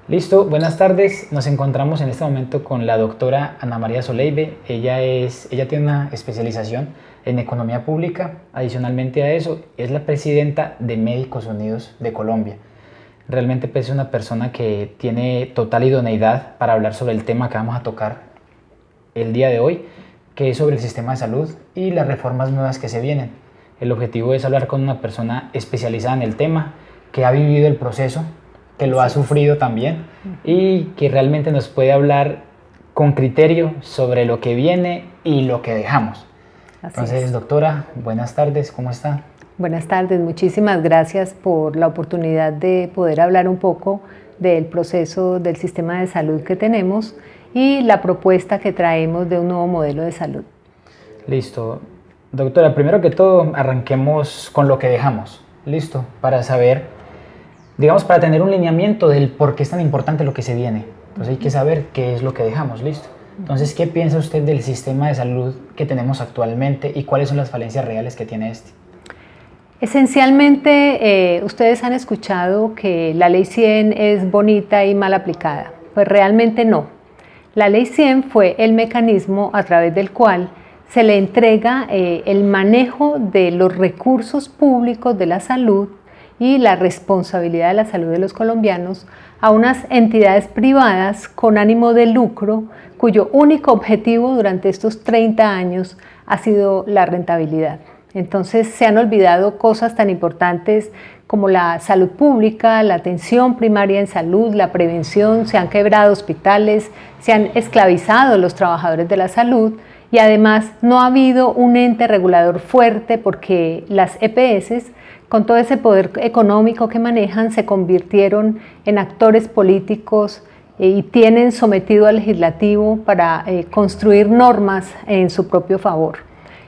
Listo, buenas tardes. Nos encontramos en este momento con la doctora Ana María Soleive. Ella tiene una especialización en economía pública. Adicionalmente a eso, es la presidenta de Médicos Unidos de Colombia. Realmente pues, es una persona que tiene total idoneidad para hablar sobre el tema que vamos a tocar el día de hoy, que es sobre el sistema de salud y las reformas nuevas que se vienen. El objetivo es hablar con una persona especializada en el tema, que ha vivido el proceso, que lo ha sufrido también y que realmente nos puede hablar con criterio sobre lo que viene y lo que dejamos. Entonces, doctora, buenas tardes, ¿cómo está? Buenas tardes, muchísimas gracias por la oportunidad de poder hablar un poco del proceso del sistema de salud que tenemos y la propuesta que traemos de un nuevo modelo de salud. Listo. Doctora, primero que todo, arranquemos con lo que dejamos. Listo, para saber, digamos, para tener un lineamiento del por qué es tan importante lo que se viene. Entonces hay que saber qué es lo que dejamos, listo. Entonces, ¿qué piensa usted del sistema de salud que tenemos actualmente y cuáles son las falencias reales que tiene este? Esencialmente, ustedes han escuchado que la Ley 100 es bonita y mal aplicada. Pues realmente no. La Ley 100 fue el mecanismo a través del cual se le entrega el manejo de los recursos públicos de la salud y la responsabilidad de la salud de los colombianos a unas entidades privadas con ánimo de lucro, cuyo único objetivo durante estos 30 años ha sido la rentabilidad. Entonces se han olvidado cosas tan importantes como la salud pública, la atención primaria en salud, la prevención, se han quebrado hospitales, se han esclavizado los trabajadores de la salud y además no ha habido un ente regulador fuerte porque las EPS, con todo ese poder económico que manejan, se convirtieron en actores políticos y tienen sometido al legislativo para construir normas en su propio favor.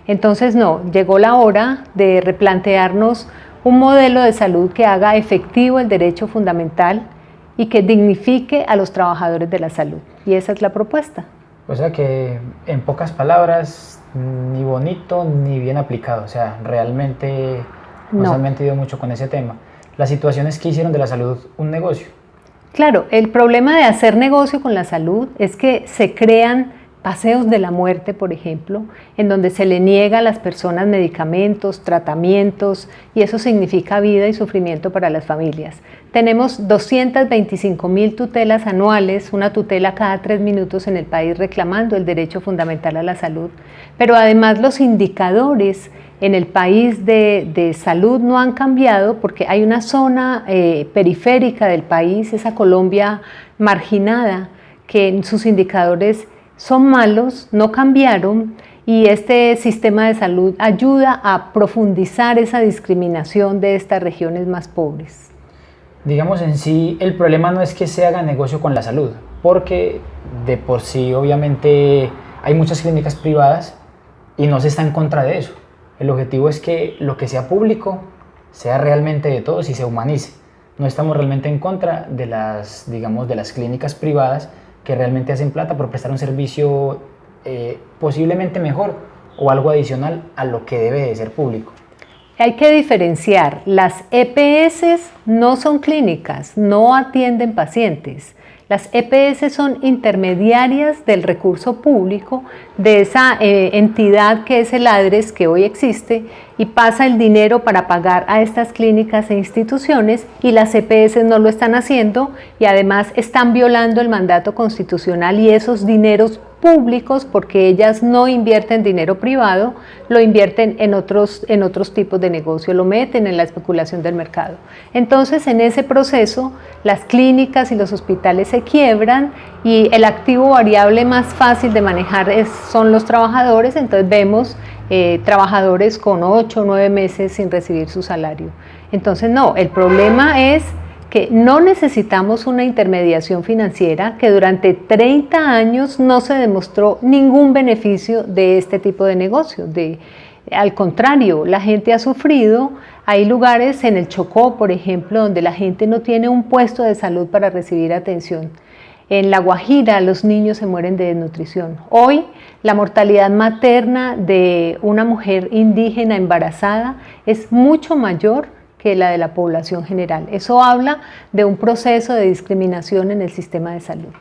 Entonces no, llegó la hora de replantearnos un modelo de salud que haga efectivo el derecho fundamental y que dignifique a los trabajadores de la salud. Y esa es la propuesta. O sea que, en pocas palabras, ni bonito ni bien aplicado. O sea, realmente no se han metido mucho con ese tema. Las situaciones que hicieron de la salud un negocio. Claro, el problema de hacer negocio con la salud es que se crean paseos de la muerte, por ejemplo, en donde se le niega a las personas medicamentos, tratamientos, y eso significa vida y sufrimiento para las familias. Tenemos 225.000 tutelas anuales, una tutela cada 3 minutos en el país reclamando el derecho fundamental a la salud, pero además los indicadores en el país de salud no han cambiado porque hay una zona periférica del país, esa Colombia marginada, que en sus indicadores son malos, no cambiaron y este sistema de salud ayuda a profundizar esa discriminación de estas regiones más pobres. Digamos en sí, el problema no es que se haga negocio con la salud, porque de por sí obviamente hay muchas clínicas privadas y no se está en contra de eso. El objetivo es que lo que sea público sea realmente de todos y se humanice. No estamos realmente en contra de digamos, de las clínicas privadas que realmente hacen plata por prestar un servicio posiblemente mejor o algo adicional a lo que debe de ser público. Hay que diferenciar, las EPS no son clínicas, no atienden pacientes. Las EPS son intermediarias del recurso público de esa entidad que es el ADRES que hoy existe y pasa el dinero para pagar a estas clínicas e instituciones y las EPS no lo están haciendo y además están violando el mandato constitucional y esos dineros públicos, porque ellas no invierten dinero privado, lo invierten en otros tipos de negocio, lo meten en la especulación del mercado. Entonces, en ese proceso, las clínicas y los hospitales se quiebran y el activo variable más fácil de manejar son los trabajadores, entonces vemos trabajadores con 8 o 9 meses sin recibir su salario. Entonces, no, el problema es que no necesitamos una intermediación financiera, que durante 30 años no se demostró ningún beneficio de este tipo de negocio. Al contrario, la gente ha sufrido. Hay lugares en el Chocó, por ejemplo, donde la gente no tiene un puesto de salud para recibir atención. En La Guajira los niños se mueren de desnutrición. Hoy la mortalidad materna de una mujer indígena embarazada es mucho mayor que la de la población general. Eso habla de un proceso de discriminación en el sistema de salud.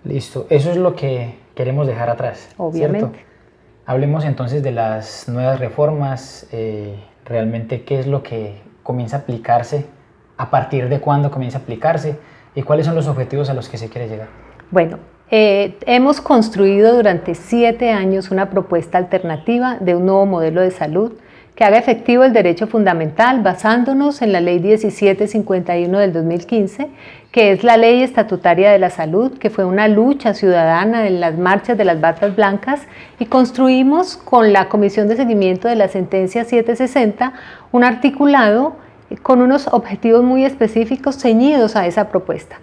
Listo, eso es lo que queremos dejar atrás. Obviamente. ¿Cierto? Hablemos entonces de las nuevas reformas, realmente qué es lo que comienza a aplicarse, a partir de cuándo comienza a aplicarse y cuáles son los objetivos a los que se quiere llegar. Bueno, hemos construido durante 7 años una propuesta alternativa de un nuevo modelo de salud que haga efectivo el derecho fundamental basándonos en la Ley 1751 del 2015, que es la Ley Estatutaria de la Salud, que fue una lucha ciudadana en las marchas de las batas blancas, y construimos con la Comisión de Seguimiento de la Sentencia 760 un articulado con unos objetivos muy específicos ceñidos a esa propuesta.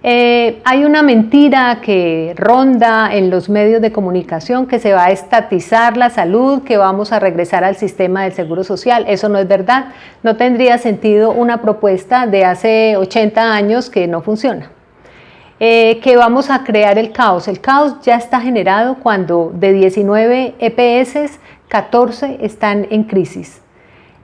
Hay una mentira que ronda en los medios de comunicación que se va a estatizar la salud, que vamos a regresar al sistema del seguro social. Eso no es verdad. No tendría sentido una propuesta de hace 80 años que no funciona. Que vamos a crear el caos. El caos ya está generado cuando de 19 EPS, 14 están en crisis.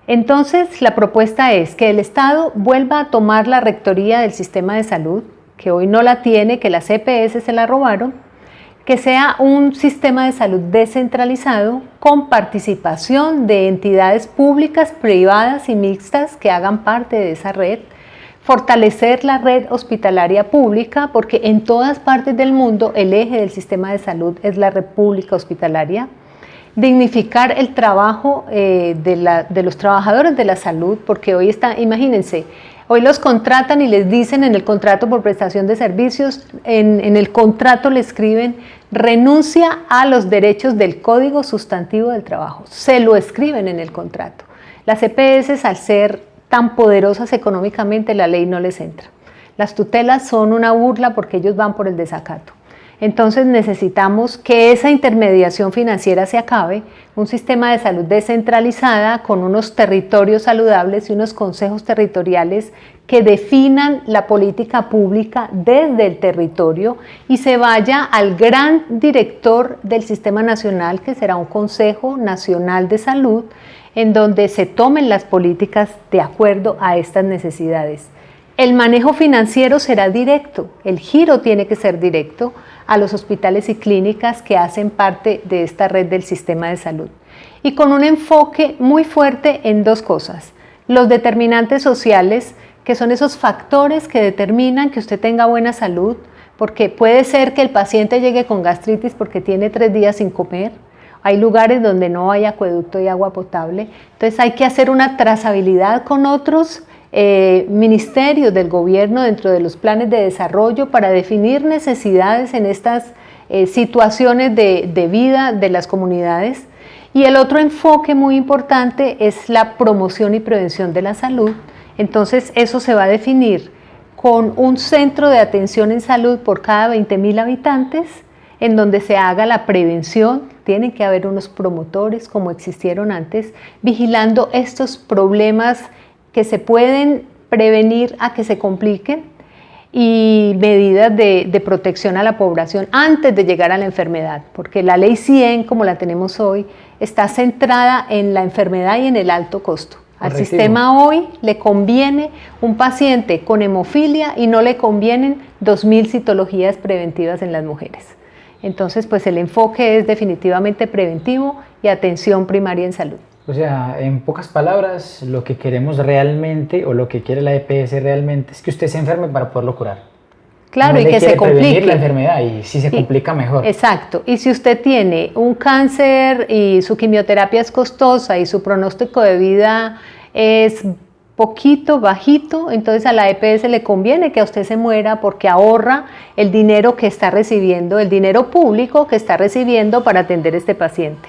Entonces, la propuesta es que el Estado vuelva a tomar la rectoría del sistema de salud, que hoy no la tiene, que las EPS se la robaron, que sea un sistema de salud descentralizado con participación de entidades públicas, privadas y mixtas que hagan parte de esa red, fortalecer la red hospitalaria pública, porque en todas partes del mundo el eje del sistema de salud es la red pública hospitalaria, dignificar el trabajo de los trabajadores de la salud, porque hoy está, imagínense, hoy los contratan y les dicen en el contrato por prestación de servicios, en el contrato le escriben renuncia a los derechos del Código Sustantivo del Trabajo, se lo escriben en el contrato. Las EPS, al ser tan poderosas económicamente, la ley no les entra. Las tutelas son una burla porque ellos van por el desacato. Entonces necesitamos que esa intermediación financiera se acabe, un sistema de salud descentralizada con unos territorios saludables y unos consejos territoriales que definan la política pública desde el territorio y se vaya al gran director del sistema nacional, que será un Consejo Nacional de Salud, en donde se tomen las políticas de acuerdo a estas necesidades. El manejo financiero será directo, el giro tiene que ser directo a los hospitales y clínicas que hacen parte de esta red del sistema de salud. Y con un enfoque muy fuerte en dos cosas: los determinantes sociales, que son esos factores que determinan que usted tenga buena salud, porque puede ser que el paciente llegue con gastritis porque tiene 3 días sin comer. Hay lugares donde no hay acueducto y agua potable, entonces hay que hacer una trazabilidad con otros ministerios del gobierno dentro de los planes de desarrollo para definir necesidades en estas situaciones de vida de las comunidades. Y el otro enfoque muy importante es la promoción y prevención de la salud. Entonces eso se va a definir con un centro de atención en salud por cada 20.000 habitantes, en donde se haga la prevención. Tienen que haber unos promotores como existieron antes, vigilando estos problemas que se pueden prevenir a que se compliquen, y medidas de protección a la población antes de llegar a la enfermedad, porque la ley 100, como la tenemos hoy, está centrada en la enfermedad y en el alto costo. Al sistema hoy le conviene un paciente con hemofilia y no le convienen 2.000 citologías preventivas en las mujeres. Entonces, pues el enfoque es definitivamente preventivo y atención primaria en salud. O sea, en pocas palabras, lo que queremos realmente, o lo que quiere la EPS realmente, es que usted se enferme para poderlo curar. Claro, no y que se complique. Prevenir la enfermedad, y si se complica mejor. Exacto, y si usted tiene un cáncer y su quimioterapia es costosa y su pronóstico de vida es poquito, bajito, entonces a la EPS le conviene que a usted se muera porque ahorra el dinero que está recibiendo, el dinero público que está recibiendo para atender a este paciente.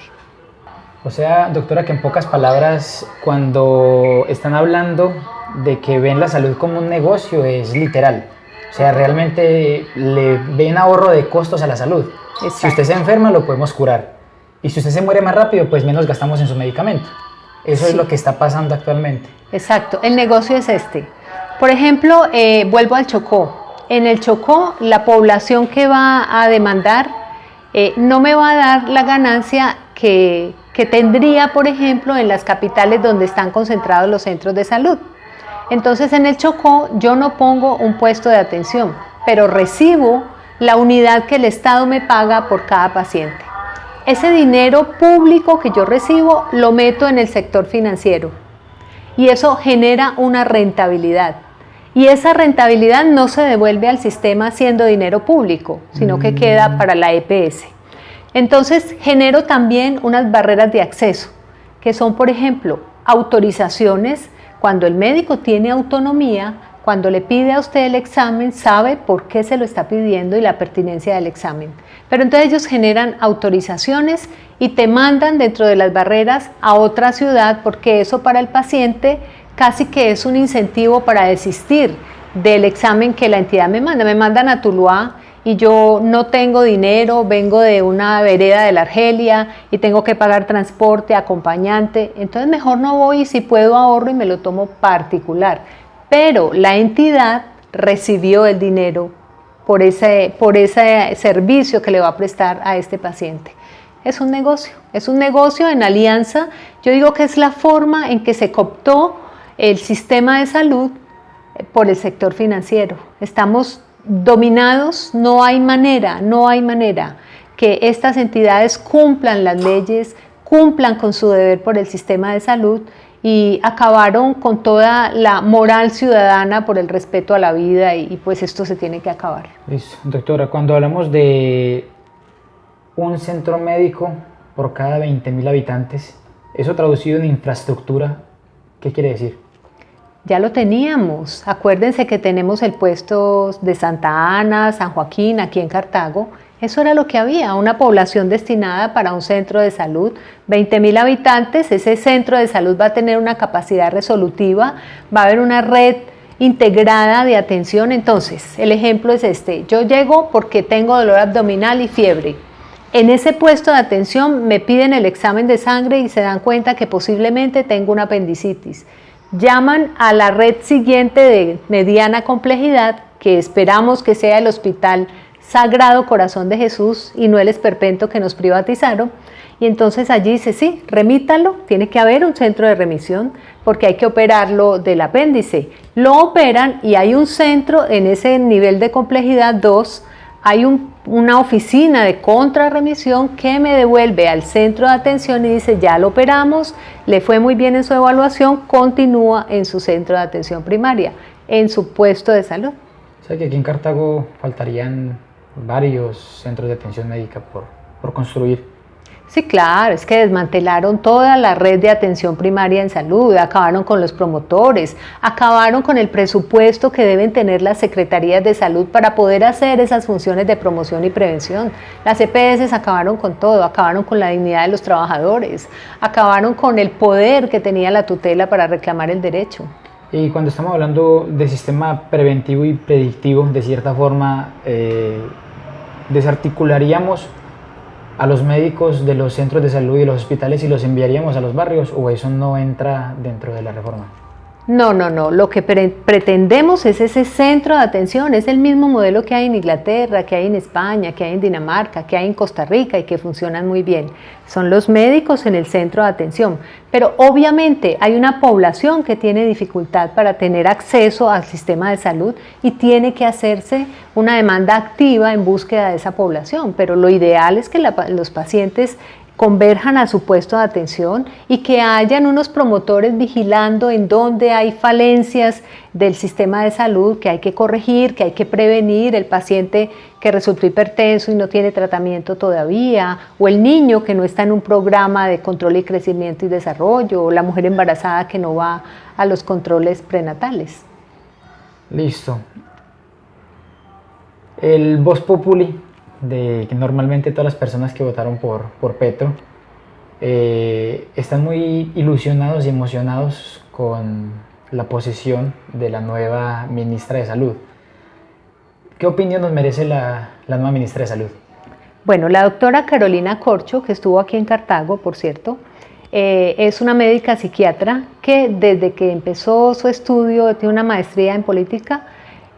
O sea, doctora, que en pocas palabras, cuando están hablando de que ven la salud como un negocio, es literal. O sea, realmente le ven ahorro de costos a la salud. Exacto. Si usted se enferma, lo podemos curar. Y si usted se muere más rápido, pues menos gastamos en su medicamento. Eso sí. Es lo que está pasando actualmente. Exacto, el negocio es este. Por ejemplo, vuelvo al Chocó. En el Chocó, la población que va a demandar no me va a dar la ganancia que que tendría, por ejemplo, en las capitales donde están concentrados los centros de salud. Entonces en el Chocó yo no pongo un puesto de atención, pero recibo la unidad que el Estado me paga por cada paciente. Ese dinero público que yo recibo lo meto en el sector financiero y eso genera una rentabilidad. Y esa rentabilidad no se devuelve al sistema siendo dinero público, sino que queda para la EPS. Entonces genero también unas barreras de acceso, que son, por ejemplo, autorizaciones. Cuando el médico tiene autonomía, cuando le pide a usted el examen, sabe por qué se lo está pidiendo y la pertinencia del examen. Pero entonces ellos generan autorizaciones y te mandan dentro de las barreras a otra ciudad, porque eso para el paciente casi que es un incentivo para desistir del examen que la entidad me manda. Me mandan a Tuluá y yo no tengo dinero, vengo de una vereda de la Argelia y tengo que pagar transporte, acompañante, entonces mejor no voy y si puedo ahorro y me lo tomo particular. Pero la entidad recibió el dinero por ese servicio que le va a prestar a este paciente. Es un negocio en alianza. Yo digo que es la forma en que se cooptó el sistema de salud por el sector financiero. Estamos dominados, no hay manera que estas entidades cumplan las leyes, cumplan con su deber por el sistema de salud y acabaron con toda la moral ciudadana por el respeto a la vida y pues esto se tiene que acabar. Listo. Doctora, cuando hablamos de un centro médico por cada 20.000 habitantes, eso traducido en infraestructura, ¿qué quiere decir? Ya lo teníamos. Acuérdense que tenemos el puesto de Santa Ana, San Joaquín, aquí en Cartago. Eso era lo que había, una población destinada para un centro de salud. 20.000 habitantes, ese centro de salud va a tener una capacidad resolutiva, va a haber una red integrada de atención. Entonces, el ejemplo es este. Yo llego porque tengo dolor abdominal y fiebre. En ese puesto de atención me piden el examen de sangre y se dan cuenta que posiblemente tengo una apendicitis. Llaman a la red siguiente de mediana complejidad, que esperamos que sea el Hospital Sagrado Corazón de Jesús y no el esperpento que nos privatizaron, y entonces allí dice, sí, remítalo, tiene que haber un centro de remisión porque hay que operarlo del apéndice. Lo operan y hay un centro en ese nivel de complejidad 2, hay una oficina de contrarremisión que me devuelve al centro de atención y dice, ya lo operamos, le fue muy bien en su evaluación, continúa en su centro de atención primaria, en su puesto de salud. O sea que aquí en Cartago faltarían varios centros de atención médica por construir. Sí, claro, es que desmantelaron toda la red de atención primaria en salud, acabaron con los promotores, acabaron con el presupuesto que deben tener las secretarías de salud para poder hacer esas funciones de promoción y prevención. Las EPS acabaron con todo, acabaron con la dignidad de los trabajadores, acabaron con el poder que tenía la tutela para reclamar el derecho. Y cuando estamos hablando de sistema preventivo y predictivo, de cierta forma, desarticularíamos a los médicos de los centros de salud y de los hospitales y los enviaríamos a los barrios, ¿o eso no entra dentro de la reforma? No, lo que pretendemos es ese centro de atención, es el mismo modelo que hay en Inglaterra, que hay en España, que hay en Dinamarca, que hay en Costa Rica y que funcionan muy bien. Son los médicos en el centro de atención, pero obviamente hay una población que tiene dificultad para tener acceso al sistema de salud y tiene que hacerse una demanda activa en búsqueda de esa población, pero lo ideal es que los pacientes converjan a su puesto de atención y que hayan unos promotores vigilando en donde hay falencias del sistema de salud que hay que corregir, que hay que prevenir, el paciente que resultó hipertenso y no tiene tratamiento todavía, o el niño que no está en un programa de control y crecimiento y desarrollo, o la mujer embarazada que no va a los controles prenatales. Listo. El Vox Populi, de que normalmente todas las personas que votaron por Petro están muy ilusionados y emocionados con la posesión de la nueva ministra de Salud. ¿Qué opinión nos merece la nueva ministra de Salud? Bueno, la doctora Carolina Corcho, que estuvo aquí en Cartago, por cierto, es una médica psiquiatra que desde que empezó su estudio, tiene una maestría en política,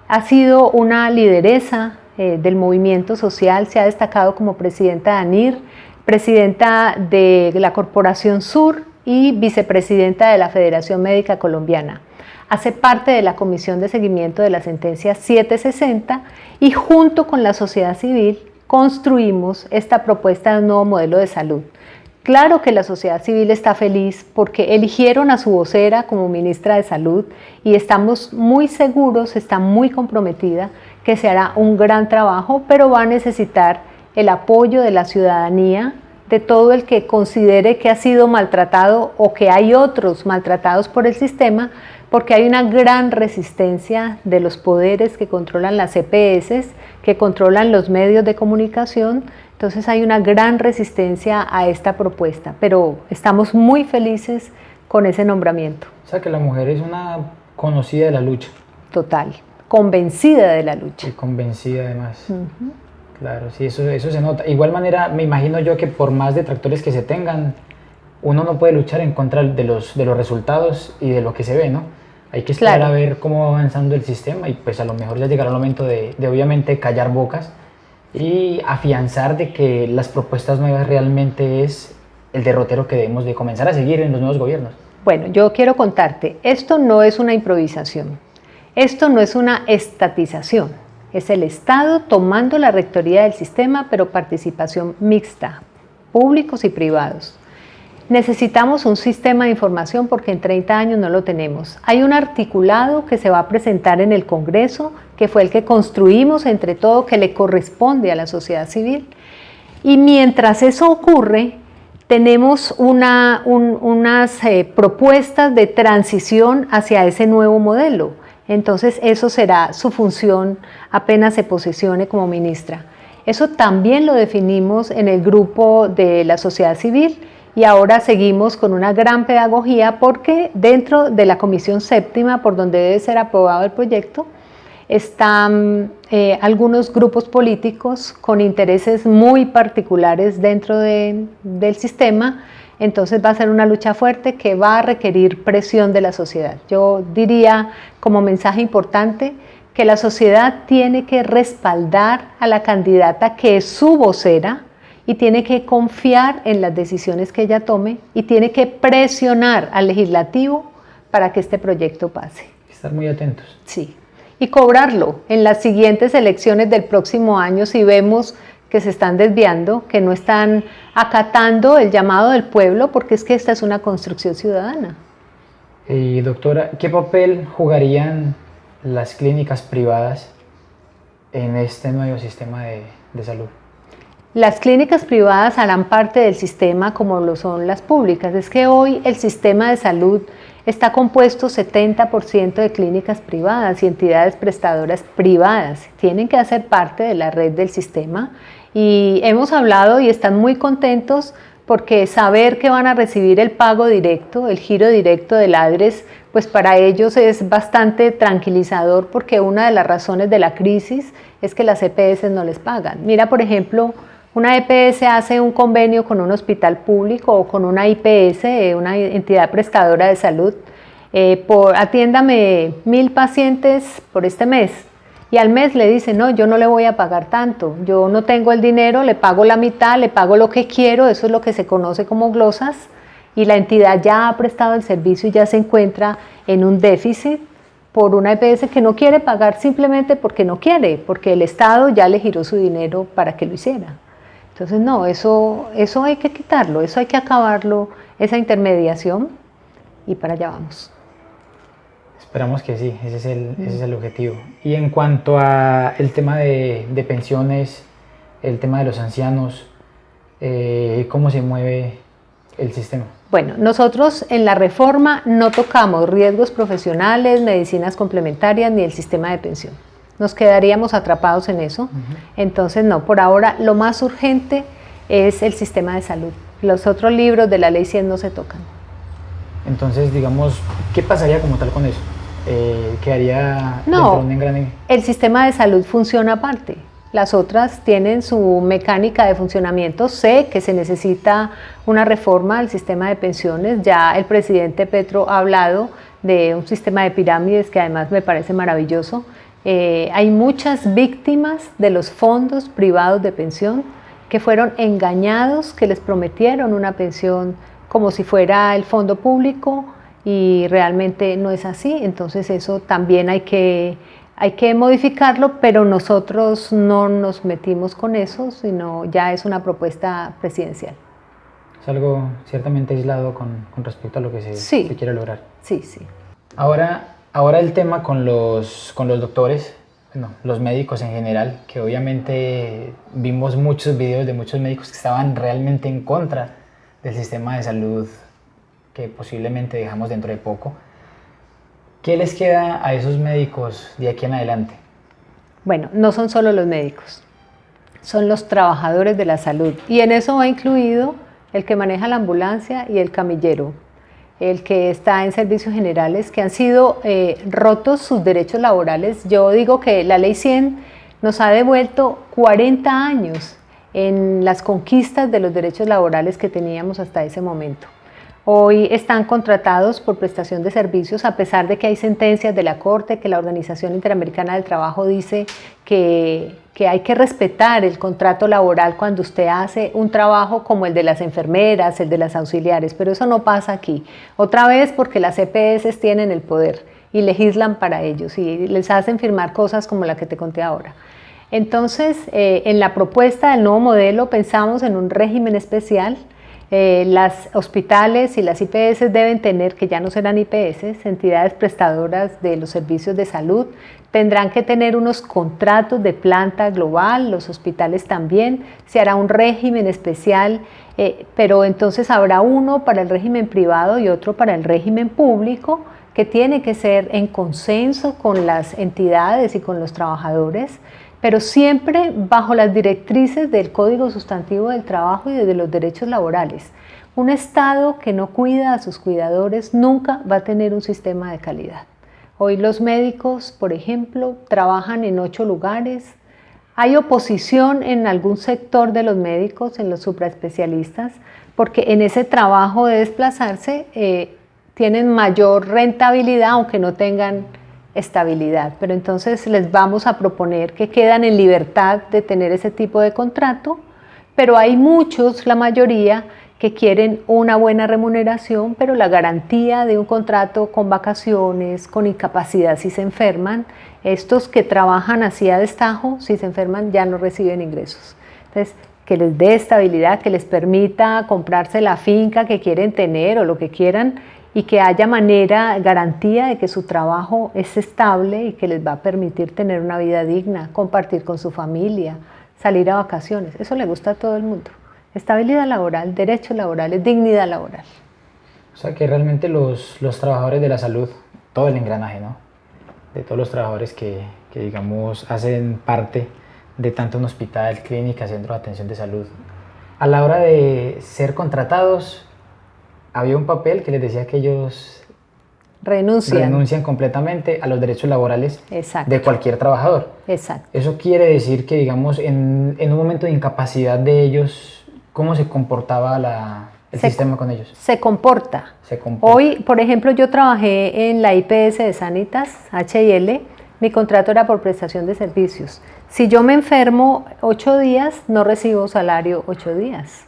ha sido una lideresa del movimiento social, se ha destacado como presidenta de ANIR, presidenta de la Corporación Sur y vicepresidenta de la Federación Médica Colombiana. Hace parte de la Comisión de Seguimiento de la Sentencia 760 y junto con la sociedad civil construimos esta propuesta de un nuevo modelo de salud. Claro que la sociedad civil está feliz porque eligieron a su vocera como ministra de Salud y estamos muy seguros, está muy comprometida que se hará un gran trabajo, pero va a necesitar el apoyo de la ciudadanía, de todo el que considere que ha sido maltratado o que hay otros maltratados por el sistema, porque hay una gran resistencia de los poderes que controlan las EPS, que controlan los medios de comunicación. Entonces hay una gran resistencia a esta propuesta, pero estamos muy felices con ese nombramiento. O sea que la mujer es una conocida de la lucha. Total, convencida de la lucha. Y convencida además. Claro, sí, eso se nota. De igual manera, me imagino yo que por más detractores que se tengan, uno no puede luchar en contra de los resultados y de lo que se ve, ¿no? Hay que esperar a ver cómo va avanzando el sistema y pues a lo mejor ya llegará el momento de obviamente callar bocas y afianzar de que las propuestas nuevas realmente es el derrotero que debemos de comenzar a seguir en los nuevos gobiernos. Bueno, yo quiero contarte, esto no es una improvisación, esto no es una estatización. Es el Estado tomando la rectoría del sistema, pero participación mixta, públicos y privados. Necesitamos un sistema de información porque en 30 años no lo tenemos. Hay un articulado que se va a presentar en el Congreso, que fue el que construimos entre todos, que le corresponde a la sociedad civil. Y mientras eso ocurre, tenemos unas propuestas de transición hacia ese nuevo modelo. Entonces eso será su función apenas se posesione como ministra. Eso también lo definimos en el grupo de la sociedad civil y ahora seguimos con una gran pedagogía porque dentro de la Comisión Séptima, por donde debe ser aprobado el proyecto, están algunos grupos políticos con intereses muy particulares dentro del sistema. Entonces va a ser una lucha fuerte que va a requerir presión de la sociedad. Yo diría como mensaje importante que la sociedad tiene que respaldar a la candidata que es su vocera y tiene que confiar en las decisiones que ella tome y tiene que presionar al legislativo para que este proyecto pase. Estar muy atentos. Sí, y cobrarlo en las siguientes elecciones del próximo año si vemos que se están desviando, que no están acatando el llamado del pueblo, porque es que esta es una construcción ciudadana. Y doctora, ¿qué papel jugarían las clínicas privadas en este nuevo sistema de salud? Las clínicas privadas harán parte del sistema como lo son las públicas. Es que hoy el sistema de salud está compuesto 70% de clínicas privadas y entidades prestadoras privadas. Tienen que hacer parte de la red del sistema y hemos hablado y están muy contentos porque saber que van a recibir el pago directo, el giro directo del ADRES, pues para ellos es bastante tranquilizador porque una de las razones de la crisis es que las EPS no les pagan. Mira, por ejemplo, una EPS hace un convenio con un hospital público o con una IPS, una entidad prestadora de salud, atiéndame 1000 pacientes por este mes. Y al mes le dice, no, yo no le voy a pagar tanto, yo no tengo el dinero, le pago la mitad, le pago lo que quiero, eso es lo que se conoce como glosas, y la entidad ya ha prestado el servicio y ya se encuentra en un déficit por una EPS que no quiere pagar simplemente porque no quiere, porque el Estado ya le giró su dinero para que lo hiciera. Entonces no, eso hay que quitarlo, eso hay que acabarlo, esa intermediación, y para allá vamos. Esperamos que sí, ese es el objetivo. Y en cuanto al tema de pensiones, el tema de los ancianos, ¿cómo se mueve el sistema? Bueno, nosotros en la reforma no tocamos riesgos profesionales, medicinas complementarias ni el sistema de pensión. Nos quedaríamos atrapados en eso. Entonces no, por ahora lo más urgente es el sistema de salud. Los otros libros de la ley 100 no se tocan. Entonces, digamos, ¿qué pasaría como tal con eso? ¿Quedaría dentro de un engranaje? El sistema de salud funciona aparte. Las otras tienen su mecánica de funcionamiento. Sé que se necesita una reforma al sistema de pensiones. Ya el presidente Petro ha hablado de un sistema de pirámides que además me parece maravilloso. Hay muchas víctimas de los fondos privados de pensión que fueron engañados, que les prometieron una pensión como si fuera el fondo público y realmente no es así. Entonces eso también hay que modificarlo, pero nosotros no nos metimos con eso, sino ya es una propuesta presidencial. Es algo ciertamente aislado con respecto a lo que se quiere lograr. Sí, sí. Ahora el tema con los doctores, bueno, los médicos en general, que obviamente vimos muchos videos de muchos médicos que estaban realmente en contra del sistema de salud que posiblemente dejamos dentro de poco. ¿Qué les queda a esos médicos de aquí en adelante? Bueno, no son solo los médicos, son los trabajadores de la salud, y en eso va incluido el que maneja la ambulancia y el camillero, el que está en servicios generales, que han sido rotos sus derechos laborales. Yo digo que la Ley 100 nos ha devuelto 40 años en las conquistas de los derechos laborales que teníamos hasta ese momento. Hoy están contratados por prestación de servicios, a pesar de que hay sentencias de la Corte, que la Organización Interamericana del Trabajo dice que hay que respetar el contrato laboral cuando usted hace un trabajo como el de las enfermeras, el de las auxiliares, pero eso no pasa aquí. Otra vez porque las EPS tienen el poder y legislan para ellos y les hacen firmar cosas como la que te conté ahora. Entonces, en la propuesta del nuevo modelo pensamos en un régimen especial. Las hospitales y las IPS deben tener, que ya no serán IPS, entidades prestadoras de los servicios de salud, tendrán que tener unos contratos de planta global, los hospitales también, se hará un régimen especial, pero entonces habrá uno para el régimen privado y otro para el régimen público, que tiene que ser en consenso con las entidades y con los trabajadores, pero siempre bajo las directrices del Código Sustantivo del Trabajo y de los derechos laborales. Un Estado que no cuida a sus cuidadores nunca va a tener un sistema de calidad. Hoy los médicos, por ejemplo, trabajan en 8 lugares. Hay oposición en algún sector de los médicos, en los supraespecialistas, porque en ese trabajo de desplazarse tienen mayor rentabilidad, aunque no tengan estabilidad, pero entonces les vamos a proponer que quedan en libertad de tener ese tipo de contrato, pero hay muchos, la mayoría, que quieren una buena remuneración, pero la garantía de un contrato con vacaciones, con incapacidad si se enferman. Estos que trabajan así a destajo, si se enferman ya no reciben ingresos. Entonces, que les dé estabilidad, que les permita comprarse la finca que quieren tener o lo que quieran, y que haya garantía de que su trabajo es estable y que les va a permitir tener una vida digna, compartir con su familia, salir a vacaciones. Eso le gusta a todo el mundo. Estabilidad laboral, derechos laborales, dignidad laboral. O sea que realmente los trabajadores de la salud, todo el engranaje, ¿no? De todos los trabajadores que digamos hacen parte de tanto un hospital, clínica, centro de atención de salud, a la hora de ser contratados, había un papel que les decía que ellos renuncian completamente a los derechos laborales de cualquier trabajador. Exacto. Eso quiere decir que, digamos, en un momento de incapacidad de ellos, ¿cómo se comportaba el sistema con ellos? Se comporta. Hoy, por ejemplo, yo trabajé en la IPS de Sanitas, H&L, mi contrato era por prestación de servicios. Si yo me enfermo 8 días, no recibo salario 8 días.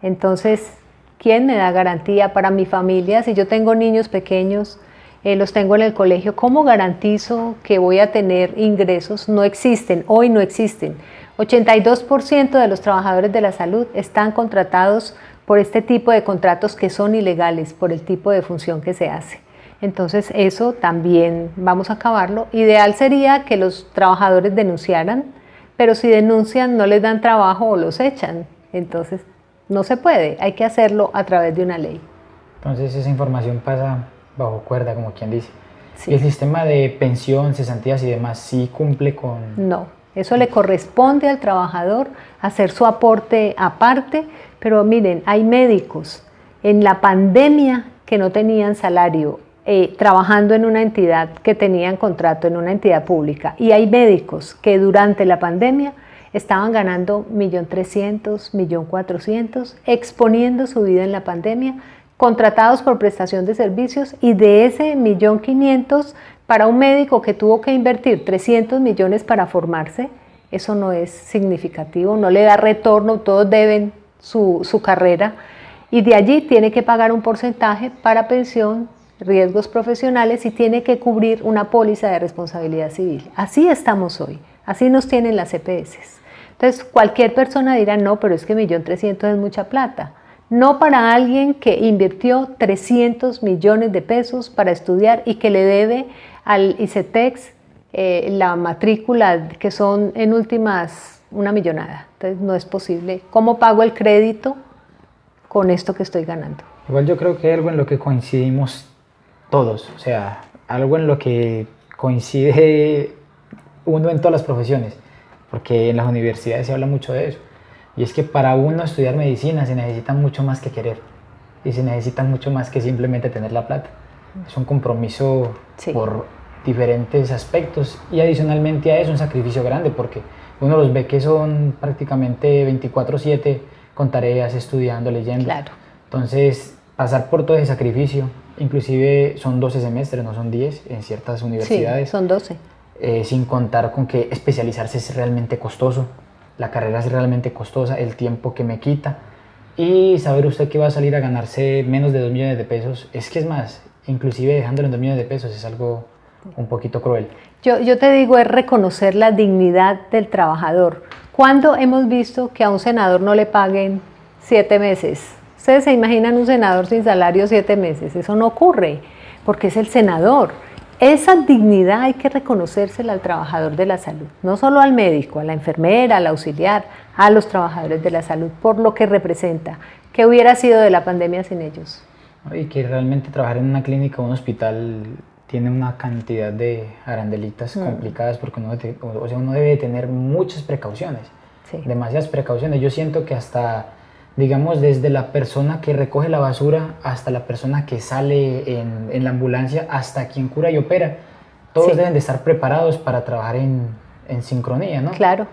Entonces, ¿quién me da garantía para mi familia? Si yo tengo niños pequeños, los tengo en el colegio, ¿cómo garantizo que voy a tener ingresos? No existen, hoy no existen. 82% de los trabajadores de la salud están contratados por este tipo de contratos que son ilegales por el tipo de función que se hace. Entonces eso también vamos a acabarlo. Ideal sería que los trabajadores denunciaran, pero si denuncian no les dan trabajo o los echan. Entonces no se puede, hay que hacerlo a través de una ley. Entonces esa información pasa bajo cuerda, como quien dice. Sí. ¿Y el sistema de pensión, cesantías y demás sí cumple con...? No, eso le corresponde al trabajador hacer su aporte aparte, pero miren, hay médicos en la pandemia que no tenían salario, trabajando en una entidad que tenían contrato en una entidad pública, y hay médicos que durante la pandemia estaban ganando 1.300.000, 1.400.000, exponiendo su vida en la pandemia, contratados por prestación de servicios, y de ese 1.500.000 para un médico que tuvo que invertir 300 millones para formarse, eso no es significativo, no le da retorno, todos deben su carrera y de allí tiene que pagar un porcentaje para pensión, riesgos profesionales y tiene que cubrir una póliza de responsabilidad civil. Así estamos hoy, así nos tienen las EPS. Entonces cualquier persona dirá, no, pero es que 1.300.000 es mucha plata. No para alguien que invirtió 300 millones de pesos para estudiar y que le debe al ICETEX la matrícula, que son en últimas una millonada. Entonces no es posible. ¿Cómo pago el crédito con esto que estoy ganando? Igual yo creo que hay algo en lo que coincidimos todos, o sea, algo en lo que coincide uno en todas las profesiones, porque en las universidades se habla mucho de eso. Y es que para uno estudiar medicina se necesita mucho más que querer y se necesita mucho más que simplemente tener la plata. Es un compromiso por diferentes aspectos y adicionalmente a eso un sacrificio grande porque uno los ve que son prácticamente 24/7 con tareas, estudiando, leyendo. Claro. Entonces pasar por todo ese sacrificio, inclusive son 12 semestres, no son 10 en ciertas universidades. Sí, son 12. Sin contar con que especializarse es realmente costoso. La carrera es realmente costosa, el tiempo que me quita y saber usted que va a salir a ganarse menos de 2 millones de pesos, es que es más, inclusive dejándolo en 2 millones de pesos es algo un poquito cruel. Yo te digo, es reconocer la dignidad del trabajador. ¿Cuándo hemos visto que a un senador no le paguen 7 meses? ¿Ustedes se imaginan un senador sin salario 7 meses? Eso no ocurre, porque es el senador. Esa dignidad hay que reconocérsela al trabajador de la salud, no solo al médico, a la enfermera, al auxiliar, a los trabajadores de la salud, por lo que representa. ¿Qué hubiera sido de la pandemia sin ellos? Y que realmente trabajar en una clínica o un hospital tiene una cantidad de arandelitas complicadas porque uno debe tener muchas precauciones, demasiadas precauciones. Yo siento que hasta, digamos, desde la persona que recoge la basura hasta la persona que sale en la ambulancia, hasta quien cura y opera, todos deben de estar preparados para trabajar en sincronía, ¿no? Claro.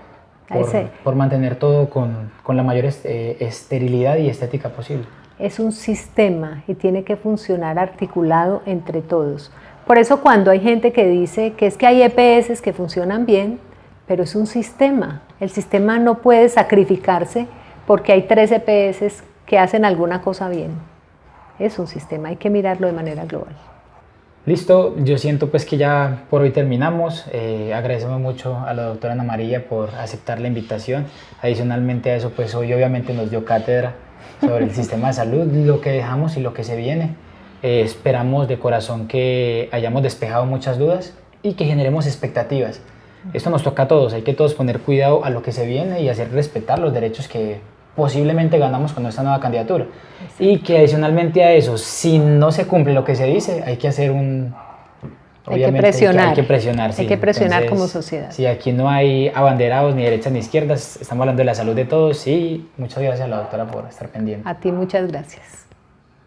Por mantener todo con la mayor esterilidad y estética posible. Es un sistema y tiene que funcionar articulado entre todos. Por eso cuando hay gente que dice que es que hay EPS que funcionan bien, pero es un sistema. El sistema no puede sacrificarse porque hay 3 EPS que hacen alguna cosa bien. Es un sistema, hay que mirarlo de manera global. Listo, yo siento pues que ya por hoy terminamos. Agradecemos mucho a la doctora Ana María por aceptar la invitación. Adicionalmente a eso, pues hoy obviamente nos dio cátedra sobre el sistema de salud, lo que dejamos y lo que se viene. Esperamos de corazón que hayamos despejado muchas dudas y que generemos expectativas. Esto nos toca a todos, hay que todos poner cuidado a lo que se viene y hacer respetar los derechos que posiblemente ganamos con esta nueva candidatura. Exacto. Y que adicionalmente a eso, si no se cumple lo que se dice, hay que hacer hay que presionar. Hay que presionar, sí. Hay que presionar. Entonces, como sociedad. Sí, aquí no hay abanderados ni derechas ni izquierdas, estamos hablando de la salud de todos y muchas gracias a la doctora por estar pendiente. A ti muchas gracias.